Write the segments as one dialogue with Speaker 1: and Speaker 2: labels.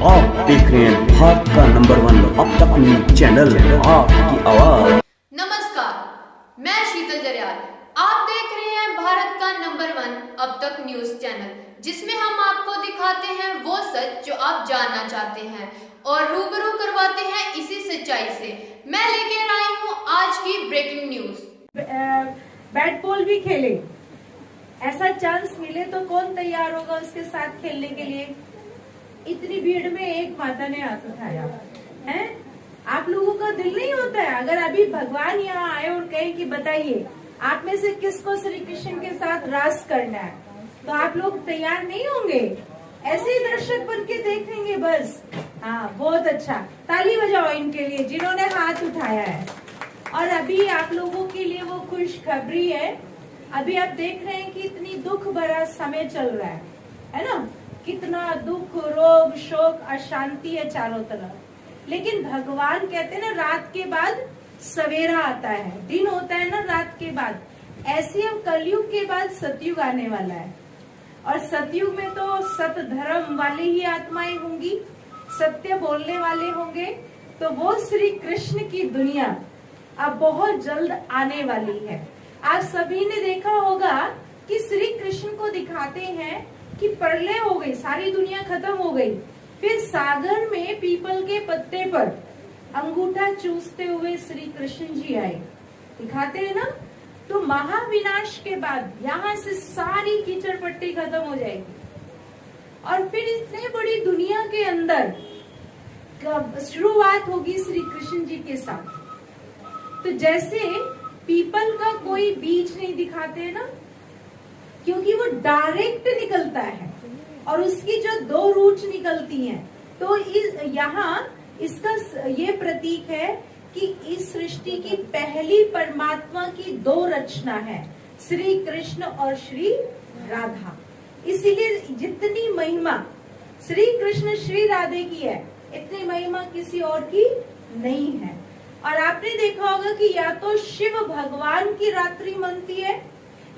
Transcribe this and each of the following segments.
Speaker 1: आप देख रहे हैं भारत का नंबर 1 अब तक न्यूज चैनल आपकी आवाज।
Speaker 2: नमस्कार, मैं शीतल जरियाल। आप देख रहे हैं भारत का नंबर 1 अब तक न्यूज चैनल, जिसमें हम आपको दिखाते हैं वो सच जो आप जानना चाहते हैं और रूबरू करवाते हैं इसी सच्चाई से। मैं लेकर आई हूँ आज की ब्रेकिंग न्यूज।
Speaker 3: बैट बॉल भी खेले, ऐसा चांस मिले तो कौन तैयार होगा उसके साथ खेलने के लिए। इतनी भीड़ में एक माता ने हाथ उठाया है। आप लोगों का दिल नहीं होता है अगर अभी भगवान यहाँ आए और कहे कि बताइए आप में से किसको श्री कृष्ण के साथ रास करना है, तो आप लोग तैयार नहीं होंगे, ऐसे ही दर्शक बन के देखेंगे बस। हाँ, बहुत अच्छा, ताली बजाओ इनके लिए जिन्होंने हाथ उठाया है। और अभी आप लोगों के लिए वो खुशखबरी है। अभी आप देख रहे हैं कि इतनी दुख भरा समय चल रहा है ना, कितना दुख, रोग, शोक, अशांति है चारों तरफ। लेकिन भगवान कहते हैं ना, रात के बाद सवेरा आता है, दिन होता है ना रात के बाद। ऐसे अब कलयुग के बाद सतयुग आने वाला है और सतयुग में तो सत धर्म वाले ही आत्माएं होंगी, सत्य बोलने वाले होंगे। तो वो श्री कृष्ण की दुनिया अब बहुत जल्द आने वाली है। आप सभी ने देखा होगा कि श्री कृष्ण को दिखाते हैं कि प्रलय हो गई, सारी दुनिया खत्म हो गई, फिर सागर में पीपल के पत्ते पर अंगूठा चूसते हुए श्री कृष्ण जी आए, दिखाते हैं ना। तो महाविनाश के बाद यहाँ से सारी कीचड़ पट्टी खत्म हो जाएगी और फिर इतने बड़ी दुनिया के अंदर शुरुआत होगी श्री कृष्ण जी के साथ। तो जैसे पीपल का कोई बीज नहीं दिखाते है ना, क्योंकि वो डायरेक्ट निकलता है और उसकी जो दो रूट्स निकलती हैं, तो यहाँ इसका ये प्रतीक है कि इस सृष्टि की पहली परमात्मा की दो रचना है, श्री कृष्ण और श्री राधा। इसीलिए जितनी महिमा श्री कृष्ण श्री राधे की है, इतनी महिमा किसी और की नहीं है। और आपने देखा होगा कि या तो शिव भगवान की रात्रि मनती है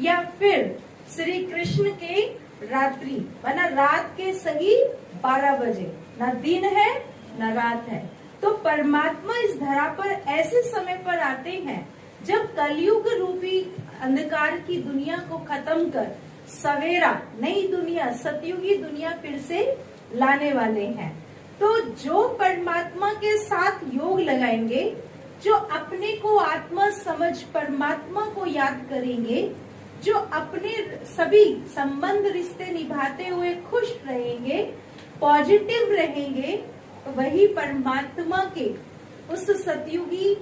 Speaker 3: या फिर श्री कृष्ण के रात्रि, वरना रात के सही 12 बजे, न दिन है न रात है। तो परमात्मा इस धरा पर ऐसे समय पर आते हैं जब कलयुग रूपी अंधकार की दुनिया को खत्म कर सवेरा, नई दुनिया, सतयुगी दुनिया फिर से लाने वाले हैं। तो जो परमात्मा के साथ योग लगाएंगे, जो अपने को आत्मा समझ परमात्मा को याद करेंगे, जो अपने सभी संबंध रिश्ते निभाते हुए खुश रहेंगे, पॉजिटिव रहेंगे, वही परमात्मा के उस सतयुगी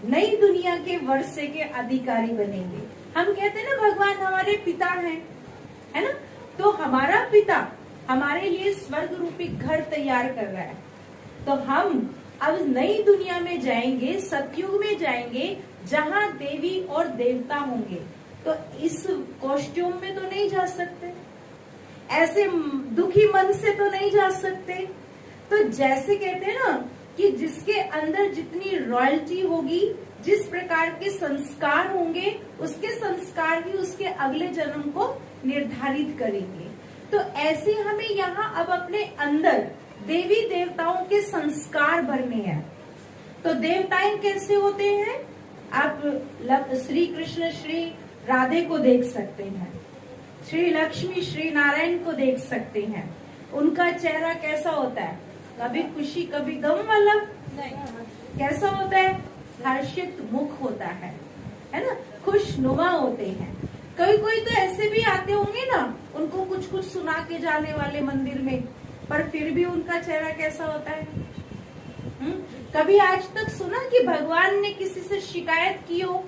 Speaker 3: नई दुनिया के वर्षे के अधिकारी बनेंगे। हम कहते हैं ना भगवान हमारे पिता हैं, है ना। तो हमारा पिता हमारे लिए स्वर्ग रूपी घर तैयार कर रहा है। तो हम अब नई दुनिया में जाएंगे, सतयुग में जाएंगे, जहाँ देवी और देवता होंगे। तो इस कॉस्ट्यूम में तो नहीं जा सकते, ऐसे दुखी मन से तो नहीं जा सकते। तो जैसे कहते हैं ना कि जिसके अंदर जितनी रॉयल्टी होगी, जिस प्रकार के संस्कार होंगे, उसके संस्कार ही उसके अगले जन्म को निर्धारित करेंगे। तो ऐसे हमें यहाँ अब अपने अंदर देवी देवताओं के संस्कार भरने हैं। तो देवताएं कैसे होते हैं, आप श्री कृष्ण श्री राधे को देख सकते हैं, श्री लक्ष्मी श्री नारायण को देख सकते हैं। उनका चेहरा कैसा होता है, कभी खुशी कभी गम वाला, कैसा होता है, हर्षित मुख होता है ना, खुशनुमा होते हैं। कोई कोई तो ऐसे भी आते होंगे ना, उनको कुछ कुछ सुना के जाने वाले मंदिर में, पर फिर भी उनका चेहरा कैसा होता है। कभी आज तक सुना कि भगवान ने किसी से शिकायत की हो?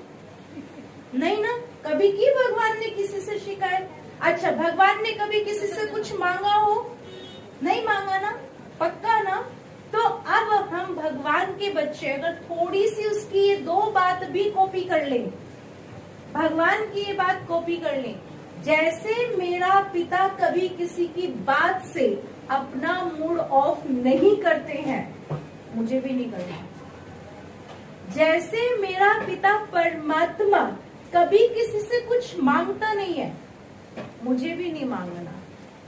Speaker 3: नहीं ना, कभी की भगवान ने किसी से शिकायत? अच्छा, भगवान ने कभी किसी से कुछ मांगा हो? नहीं मांगा ना, पक्का ना। तो अब हम भगवान के बच्चे अगर थोड़ी सी उसकी ये दो बात भी कॉपी कर लें, भगवान की ये बात कॉपी कर लें, जैसे मेरा पिता कभी किसी की बात से अपना मूड ऑफ नहीं करते हैं, मुझे भी नहीं करना। जैसे मेरा पिता परमात्मा कभी किसी से कुछ मांगता नहीं है, मुझे भी नहीं मांगना।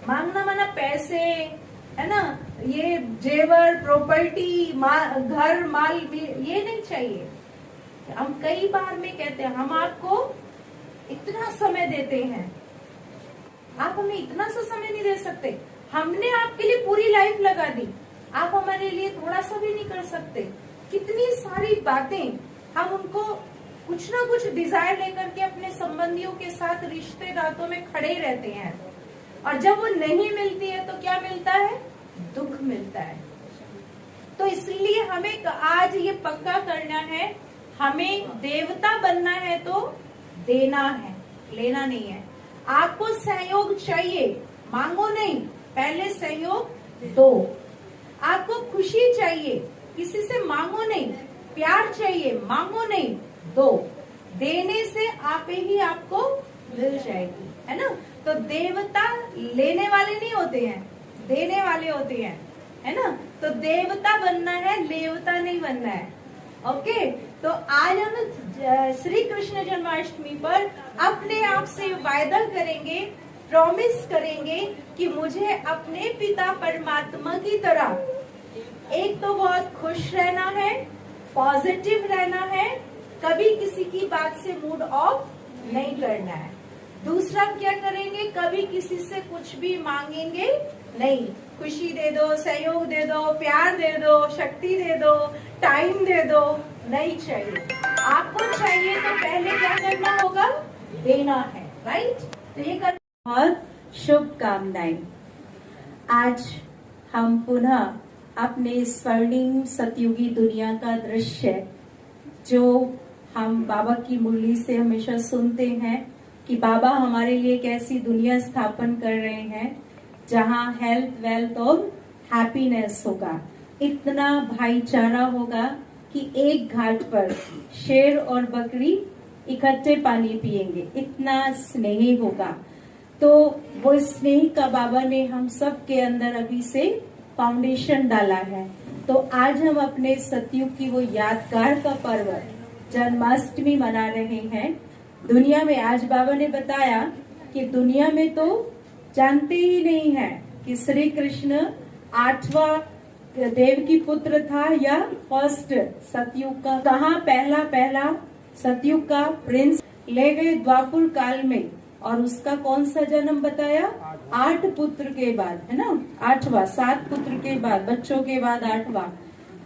Speaker 3: मांगना माना पैसे, है ना, ये जेवर, प्रॉपर्टी, घर, माल, ये नहीं चाहिए। हम कई बार में कहते हैं हम आपको इतना समय देते हैं, आप हमें इतना सा समय नहीं दे सकते। हमने आपके लिए पूरी लाइफ लगा दी, आप हमारे लिए थोड़ा सा भी नहीं कर सकते। कितनी सारी बातें हम उनको कुछ ना कुछ डिजायर लेकर के अपने संबंधियों के साथ रिश्ते नातों में खड़े ही रहते हैं, और जब वो नहीं मिलती है तो क्या मिलता है? दुख मिलता है। तो इसलिए हमें आज ये पक्का करना है, हमें देवता बनना है तो देना है, लेना नहीं है। आपको सहयोग चाहिए, मांगो नहीं, पहले सहयोग दो। आपको खुशी चाहिए, किसी से मांगो नहीं। प्यार चाहिए, मांगो नहीं, दो। देने से आपे ही आपको मिल जाएगी, है ना। तो देवता लेने वाले नहीं होते हैं, देने वाले होते हैं, है ना। तो देवता बनना है, लेवता नहीं बनना है। ओके, तो आज हम श्री कृष्ण जन्माष्टमी पर अपने आप से वायदा करेंगे, प्रॉमिस करेंगे कि मुझे अपने पिता परमात्मा की तरह एक तो बहुत खुश रहना है, पॉजिटिव रहना है, कभी किसी की बात से मूड ऑफ नहीं करना है। दूसरा क्या करेंगे? कभी किसी से कुछ भी मांगेंगे नहीं। खुशी दे दो, सहयोग दे दो, प्यार दे दो, शक्ति दे दो, टाइम दे दो, नहीं चाहिए। आपको चाहिए तो पहले क्या करना होगा? देना है, राइट। तो ये कर
Speaker 4: बहुत शुभकामनाएं। आज हम पुनः अपने स्वर्णिम सतयुगी दुनिया का दृश्य, जो हम बाबा की मुरली से हमेशा सुनते हैं कि बाबा हमारे लिए एक ऐसी दुनिया स्थापन कर रहे हैं जहां हेल्थ, वेल्थ और हैप्पीनेस होगा। इतना भाईचारा होगा कि एक घाट पर शेर और बकरी इकट्ठे पानी पिएंगे, इतना स्नेह होगा। तो वो स्नेह का बाबा ने हम सब के अंदर अभी से फाउंडेशन डाला है। तो आज हम अपने सतयुग की वो यादगार का पर्व जन्माष्टमी मना रहे हैं। दुनिया में आज बाबा ने बताया कि दुनिया में तो जानते ही नहीं है कि श्री कृष्ण 8वां देव की पुत्र था या फर्स्ट सतयुग का। कहाँ पहला सतयुग का प्रिंस ले गए द्वापर काल में, और उसका कौन सा जन्म बताया? 8 पुत्र के बाद, है ना, 8वां, 7 पुत्र के बाद, बच्चों के बाद 8वां।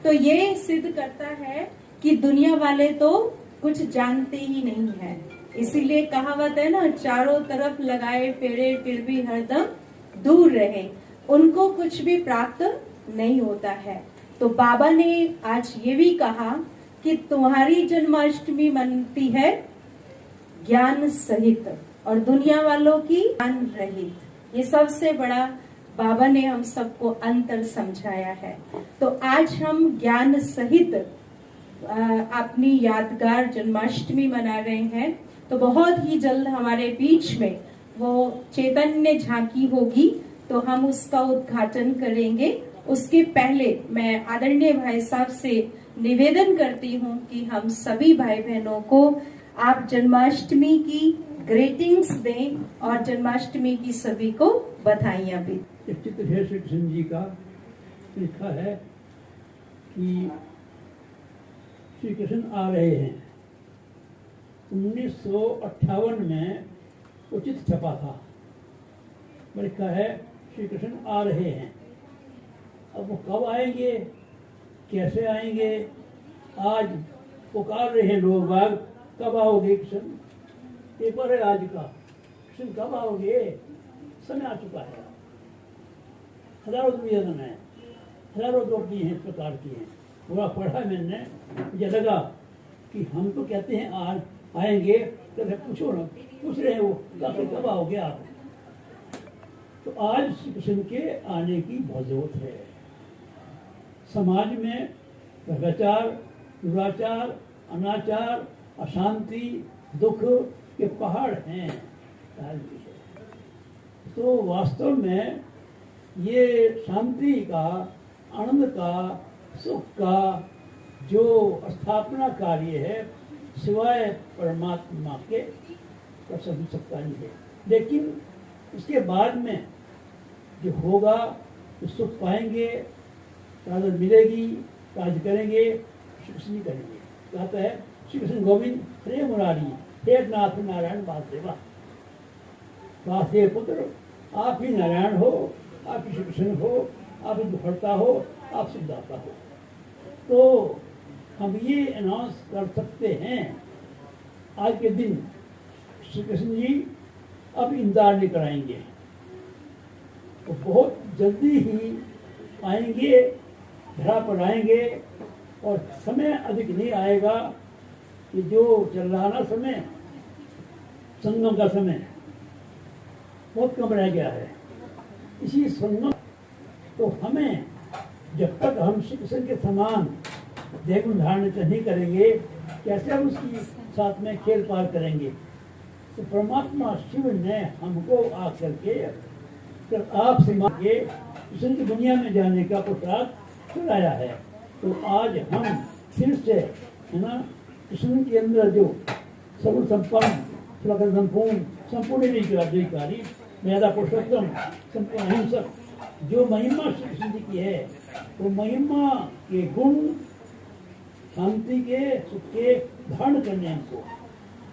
Speaker 4: तो ये सिद्ध करता है कि दुनिया वाले तो कुछ जानते ही नहीं है। इसीलिए कहावत है ना, चारों तरफ लगाए फेरे फिर भी हरदम दूर रहे, उनको कुछ भी प्राप्त नहीं होता है। तो बाबा ने आज ये भी कहा कि तुम्हारी जन्माष्टमी मनती है ज्ञान सहित और दुनिया वालों की ज्ञान रहित। ये सबसे बड़ा बाबा ने हम सबको अंतर समझाया है। तो आज हम ज्ञान सहित अपनी यादगार जन्माष्टमी मना रहे हैं। तो बहुत ही जल्द हमारे बीच में वो चैतन्य झांकी होगी, तो हम उसका उद्घाटन करेंगे। उसके पहले मैं आदरणीय भाई साहब से निवेदन करती हूँ कि हम सभी भाई बहनों को आप जन्माष्टमी की ग्रीटिंग्स दें और जन्माष्टमी की सभी को बधाइयां भी।
Speaker 5: एक चित्र है श्री कृष्ण जी का, लिखा है कि श्री कृष्ण आ रहे हैं। 1958 में उचित छपा था, लिखा है श्री कृष्ण आ रहे हैं। अब वो कब आएंगे, कैसे आएंगे? आज पुकार रहे हैं लोग बाग, कब आओगे कृष्ण? पेपर है आज का, कृष्ण कब आओगे? समय आ चुका है। हजारों निवेदन है, हजारों दोपी हैं, इस प्रकार की हैं। पूरा पढ़ा मैंने, मुझे लगा कि हम तो कहते हैं आज आएंगे, तो पूछो ना, पूछ रहे हैं वो कब आओगे आप? तो आज श्री कृष्ण के आने की बहुत जरूरत है। समाज में भ्रष्टाचार, दुराचार, अनाचार, अशांति, दुख के पहाड़ हैं। तो वास्तव में ये शांति का, आनंद का, सुख का जो स्थापना कार्य है, सिवाय परमात्मा के कर सकता नहीं है। लेकिन उसके बाद में जो होगा तो सुख पाएंगे, ताकत मिलेगी, कार्य करेंगे, श्री कृष्ण ही करेंगे। कहता है श्री कृष्ण गोविंद हरे मुरारी हे नाथ नारायण वासुदेवा। वासुदेव पुत्र आप ही नारायण हो, आप ही श्री कृष्ण हो, आप ही दुखहर्ता हो, आप सिद्धाता हो। तो हम ये अनाउंस कर सकते हैं आज के दिन श्री कृष्ण जी अब इंतजार नहीं कराएंगे, तो बहुत जल्दी ही आएंगे, धरा पर आएंगे। और समय अधिक नहीं आएगा कि जो चल रहा ना समय, संगम का समय बहुत कम रह गया है। इसी संगम तो हमें जब तक हम श्री कृष्ण के समान देह गुण धारण नहीं करेंगे, कैसे हम उसकी साथ में खेल पार करेंगे। तो परमात्मा शिव ने हमको आकर के आपसे मांगे कृष्ण की दुनिया में जाने का पुरुषार्थ चलाया है। तो आज हम फिर से है ना कृष्ण के अंदर जो सर्व संपन्न संपूर्ण अधिकारी मेरा पुरुषोत्तम संपूर्ण अहिंसक जो महिमा श्री कृष्ण जी की है, वो महिमा के गुण शांति के सुख के धारण करने हमको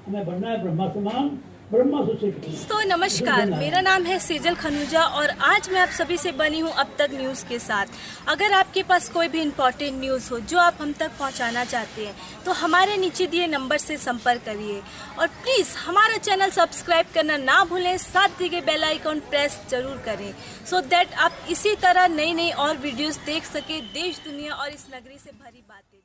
Speaker 5: हमें बनना है ब्रह्मा समान, ब्रह्मा से।
Speaker 6: तो नमस्कार, मेरा नाम है सेजल खनूजा और आज मैं आप सभी से बनी हूँ अब तक न्यूज़ के साथ। अगर आपके पास कोई भी इम्पोर्टेंट न्यूज़ हो जो आप हम तक पहुँचाना चाहते हैं तो हमारे नीचे दिए नंबर से संपर्क करिए और प्लीज़ हमारा चैनल सब्सक्राइब करना ना भूलें, साथ दिए बेल आइकॉन प्रेस जरूर करें सो दैट आप इसी तरह नई नई और वीडियोज़ देख सकें, देश दुनिया और इस नगरी से भरी बातें।